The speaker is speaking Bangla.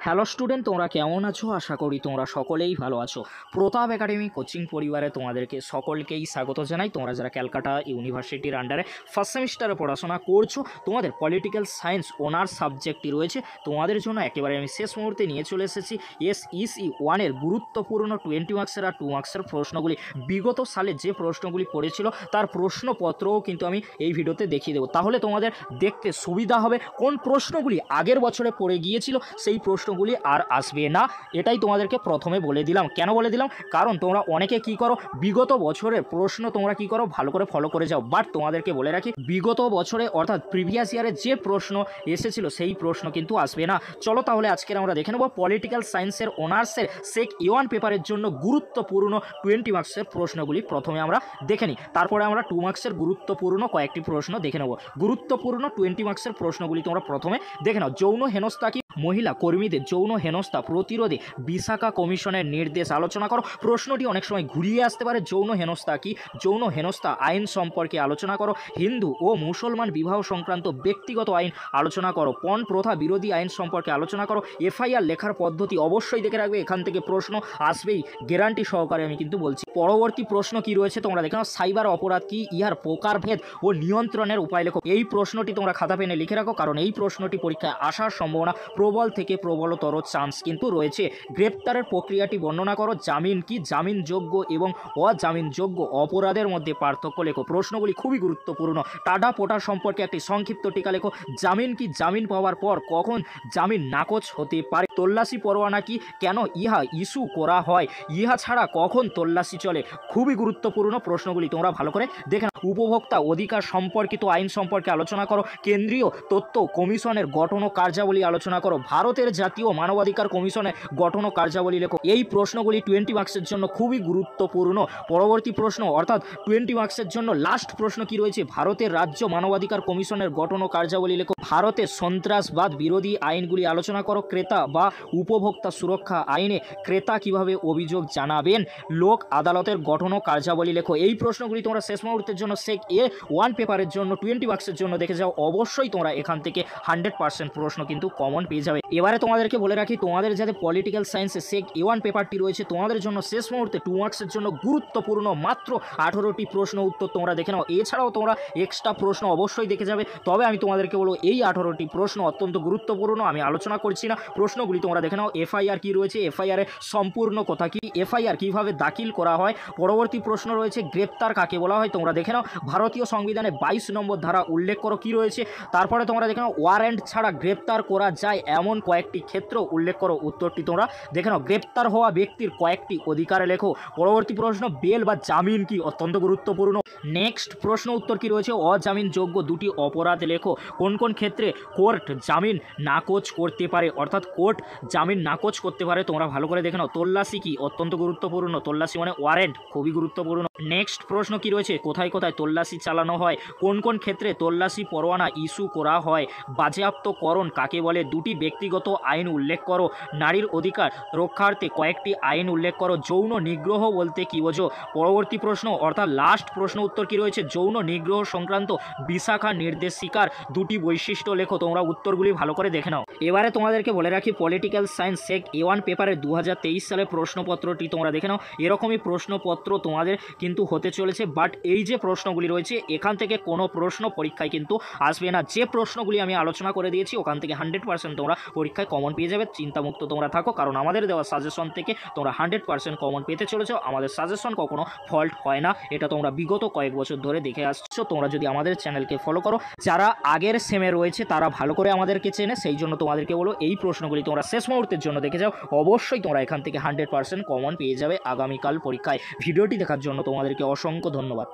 হ্যালো স্টুডেন্ট, তোমরা কেমন আছো? আশা করি তোমরা সকলেই ভালো আছো। প্রতাপ একাডেমি কোচিং পরিবারে তোমাদেরকে সকলকেই স্বাগত জানাই। তোমরা যারা ক্যালকাটা ইউনিভার্সিটির আন্ডারে ফার্স্ট সেমিস্টারে পড়াশোনা করছো, তোমাদের পলিটিক্যাল সায়েন্স অনার্স সাবজেক্টটি রয়েছে, তোমাদের জন্য একেবারে আমি শেষ মুহূর্তে নিয়ে চলে এসেছি এসইসি 1-এর গুরুত্বপূর্ণ 20 মার্কসের আর 2 মার্কসের প্রশ্নগুলি। বিগত সালে যে প্রশ্নগুলি পড়েছিল তার প্রশ্নপত্রও কিন্তু আমি এই ভিডিওতে দেখিয়ে দেবো, তাহলে তোমাদের দেখতে সুবিধা হবে কোন প্রশ্নগুলি আগের বছরে পড়ে গিয়েছিল সেই প্রশ্নগুলি আর আসবে না। এটাই তোমাদেরকে প্রথমে বলে দিলাম। কেন বলে দিলাম? কারণ তোমরা অনেকে কি করো, বিগত বছরের প্রশ্ন তোমরা কি করো, ভালো করে ফলো করে যাও, বাট তোমাদেরকে বলে রাখি বিগত বছরে অর্থাৎ প্রিভিয়াস ইয়ারে যে প্রশ্ন এসেছিল সেই প্রশ্ন কিন্তু আসবে না। চলো তাহলে আজকের আমরা দেখে নেব পলিটিক্যাল সায়েন্সের অনার্সের সেক E1 পেপারের জন্য গুরুত্বপূর্ণ 20 মার্কসের প্রশ্নগুলি প্রথমে আমরা দেখে নিই, তারপরে আমরা 2 মার্কসের গুরুত্বপূর্ণ কয়েকটি প্রশ্ন দেখে নেব। গুরুত্বপূর্ণ 20 মার্কসের প্রশ্নগুলি তোমরা প্রথমে দেখে নাও। যৌন হেনস্থা কি? মহিলা কর্মীদের যৌন হেনস্থা প্রতিরোধে বিশাখা কমিশনের নির্দেশ আলোচনা করো। প্রশ্নটি অনেক সময় ঘুরিয়ে আসতে পারে। যৌন হেনস্থা কি? যৌন হেনস্থা আইন সম্পর্কে আলোচনা করো। হিন্দু ও মুসলমান বিবাহ সংক্রান্ত ব্যক্তিগত আইন আলোচনা করো। পণ প্রথা বিরোধী আইন সম্পর্কে আলোচনা করো। এফআইআর লেখার পদ্ধতি অবশ্যই দেখে রাখবে, এখান থেকে প্রশ্ন আসবেই, গ্যারান্টি সহকারে আমি কিন্তু বলছি। পরবর্তী প্রশ্ন কি রয়েছে তোমরা দেখে নাও। সাইবার অপরাধ কি? ইহার প্রকারভেদ ও নিয়ন্ত্রণের উপায় লেখো। এই প্রশ্নটি তোমরা খাতা পেনে লিখে রাখো, কারণ এই প্রশ্নটি পরীক্ষায় আসার সম্ভাবনা প্রবল থেকে প্রবলতর চান্স কিন্তু রয়েছে। গ্রেপ্তারের প্রক্রিয়াটি বর্ণনা করো। জামিন কি? জামিনযোগ্য এবং অজামিনযোগ্য অপরাধের মধ্যে পার্থক্য লেখো। প্রশ্নগুলি খুবই গুরুত্বপূর্ণ। টাডা পোটা সম্পর্কে একটি সংক্ষিপ্ত টিকা লেখো। জামিন কি? জামিন পাওয়ার পর কখন জামিন নাকচ হতে পারে? তল্লাশি পরোয়ানা কি? কেন ইহা ইস্যু করা হয়? ইহা ছাড়া কখন তল্লাশি চলে? খুবই গুরুত্বপূর্ণ প্রশ্নগুলি, তোমরা ভালো করে দেখে নাও। উপভোক্তা অধিকার সম্পর্কিত আইন সম্পর্কে আলোচনা করো। কেন্দ্রীয় তথ্য কমিশনের গঠন ও কার্যাবলী আলোচনা করো। ভারতের জাতীয় মানবাধিকার কমিশনের গঠন ও কার্যাবলী লেখো। এই প্রশ্নগুলি 20 মার্কসের জন্য খুবই গুরুত্বপূর্ণ। পরবর্তী প্রশ্ন অর্থাৎ 20 মার্কসের জন্য লাস্ট প্রশ্ন কি রয়েছে? ভারতের রাজ্য মানবাধিকার কমিশনের গঠন ও কার্যাবলী লেখো। ভারতের সন্ত্রাসবাদ বিরোধী আইনগুলি আলোচনা করো। ক্রেতা বা উপভোক্তা সুরক্ষা আইনে ক্রেতা কিভাবে অভিযোগ জানাবেন? লোক আদালতের গঠন ও কার্যাবলী লেখো। এই প্রশ্নগুলি তোমরা শেষ মুহূর্তের জন্য সেক E1 পেপারের জন্য 20 মার্কসের জন্য দেখে যাও। অবশ্যই তোমরা এখান থেকে 100% প্রশ্ন কিন্তু কমন পেয়ে যাবে। এবারে তোমাদেরকে বলে রাখি, তোমাদের যাতে পলিটিক্যাল সায়েন্সে সেক E1 পেপারটি রয়েছে, তোমাদের জন্য শেষ মুহূর্তে 2 মার্কসের জন্য গুরুত্বপূর্ণ মাত্র 18টি প্রশ্ন উত্তর তোমরা দেখে নাও। এছাড়াও তোমরা এক্সট্রা প্রশ্ন অবশ্যই দেখে যাবে, তবে আমি তোমাদেরকে বলবো এই 18টি প্রশ্ন অত্যন্ত গুরুত্বপূর্ণ, আমি আলোচনা করছি না। প্রশ্নগুলি তোমরা দেখে নাও। এফআইআর কি রয়েছে? এফআইআরের সম্পূর্ণ কথা কি? এফআইআর কিভাবে দাখিল করা হয়? পরবর্তী প্রশ্ন রয়েছে গ্রেপ্তার কাকে বলা হয়? তোমরা দেখে নাও। ভারতীয় সংবিধানে 22 নম্বর ধারা উল্লেখ করো কি রয়েছে? তারপরে তোমরা দেখে নাও ওয়ারেন্ট ছাড়া গ্রেপ্তার করা যায় এমন কয়েকটি ক্ষেত্র উল্লেখ করো। উত্তরটি তোমরা দেখে নাও। গ্রেপ্তার হওয়া ব্যক্তির কয়েকটি অধিকার লেখো। পরবর্তী প্রশ্ন বেল বা জামিন কি? অত্যন্ত গুরুত্বপূর্ণ। নেক্সট প্রশ্ন উত্তর কি রয়েছে? অজামিনযোগ্য দুটি অপরাধ লেখো। কোন কোন ক্ষেত্রে কোর্ট জামিন নাকচ করতে পারে, অর্থাৎ কোর্ট জামিন নাকচ করতে পারে? তোমরা ভালো করে দেখে নাও। তল্লাশি কি? অত্যন্ত গুরুত্বপূর্ণ। তল্লাশি মানে ওয়ারেন্ট, খুবই গুরুত্বপূর্ণ। নেক্সট প্রশ্ন কি রয়েছে? কোথায় কোথায় তল্লাশি চালানো হয়? কোন কোন ক্ষেত্রে তল্লাশি পরোয়ানা ইস্যু করা হয়? বাজেয়াপ্তকরণ কাকে বলে? দুটি ব্যক্তিগত আইন উল্লেখ করো। নারীর অধিকার রক্ষার্থে কয়েকটি আইন উল্লেখ করো। যৌন নিগ্রহ বলতে কি বোঝো? পরবর্তী প্রশ্ন অর্থাৎ লাস্ট প্রশ্ন উত্তর কি রয়েছে? যৌন নিগ্রহ সংক্রান্ত বিশাখা নির্দেশিকার দুটি বৈশিষ্ট্য লেখো। তোমরা উত্তরগুলি ভালো করে দেখে নাও। এবারে তোমাদেরকে বলে রাখি পলিটিক্যাল সায়েন্স সেক E1 পেপারের 2023 সালের প্রশ্নপত্রটি তোমরা দেখে নাও। এরকমই প্রশ্নপত্র তোমাদের কিন্তু হতে চলেছে, বাট এই যে প্রশ্নগুলি রয়েছে এখান থেকে কোনো প্রশ্ন পরীক্ষায় কিন্তু আসবে না। যে প্রশ্নগুলি আমি আলোচনা করে দিয়েছি ওখান থেকে 100% তোমরা পরীক্ষায় কমন পেয়ে যাবে। চিন্তামুক্ত তোমরা থাকো, কারণ আমাদের দেওয়া সাজেশন থেকে তোমরা 100% কমন পেতে চলেছো। আমাদের সাজেশন কখনো ফল্ট হয় না, এটা তোমরা বিগত কয়েক বছর ধরে দেখে আসছো। তোমরা যদি আমাদের চ্যানেলকে ফলো করো, যারা আগের সেমে রয়েছে তারা ভালো করে আমাদেরকে চেনে, সেই জন্য তোমাদেরকে বলো এই প্রশ্নগুলি তোমরা শেষ মুহূর্তের জন্য দেখে যাও। অবশ্যই তোমরা এখান থেকে 100% কমন পেয়ে যাবে আগামীকাল পরীক্ষায়। ভিডিওটি দেখার জন্য তোমাদেরকে অসংখ্য ধন্যবাদ।